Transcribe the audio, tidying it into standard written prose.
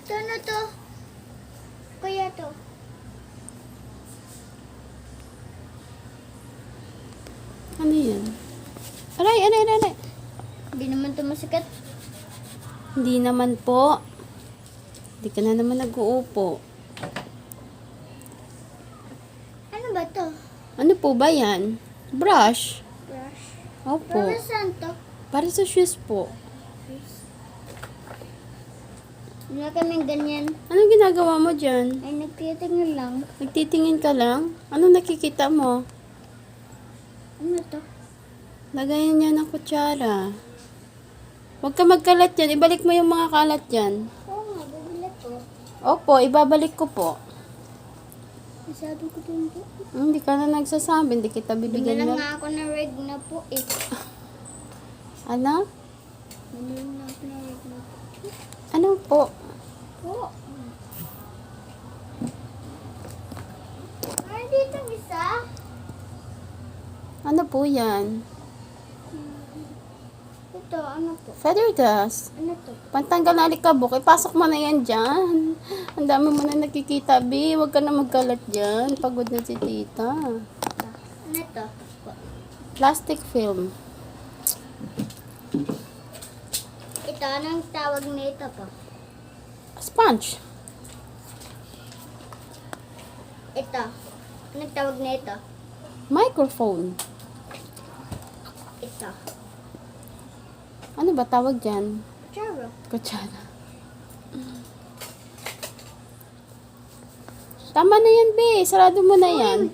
Ito na to. Kaya to. Ano yan? Aray. Hindi naman to masikat. Hindi naman po. Hindi ka na naman nag-uupo. Ano ba to? Ano po ba yan? Brush. Brush. Opo. Para saan to? Para sa shoes po. Wala kaming ganyan. Anong ginagawa mo dyan? Ay, nagtitingin lang. Nagtitingin ka lang? Anong nakikita mo? Ano to? Lagayan niya ng kutsara. Huwag ka magkalat yan. Ibalik mo yung mga kalat dyan. Oo nga, bibili ko. Opo, ibabalik ko po. Sabi ko din po. Hindi ka na nagsasabi. Hindi kita bibigyan Bumili na. nga ako ng reg na po eh. Ano? Bumili nga ako ng reg na po. Ano po? Po. Ay, dito isa. Ano po yan? Ito, ano po? Feather dust. Ano to? Pantanggal na alikabok. Ipasok mo na yan dyan. Ang dami mo na nakikita, B. Huwag ka na magkalat dyan. Pagod na si tita. Ano to? Plastic film. Ito, anong tawag nito po? Sponge. Ito. Anong tawag nito? Microphone. Ito. Ano ba tawag dyan? Charo. Kutsara. Tama na yan, B. Sarado mo na yan.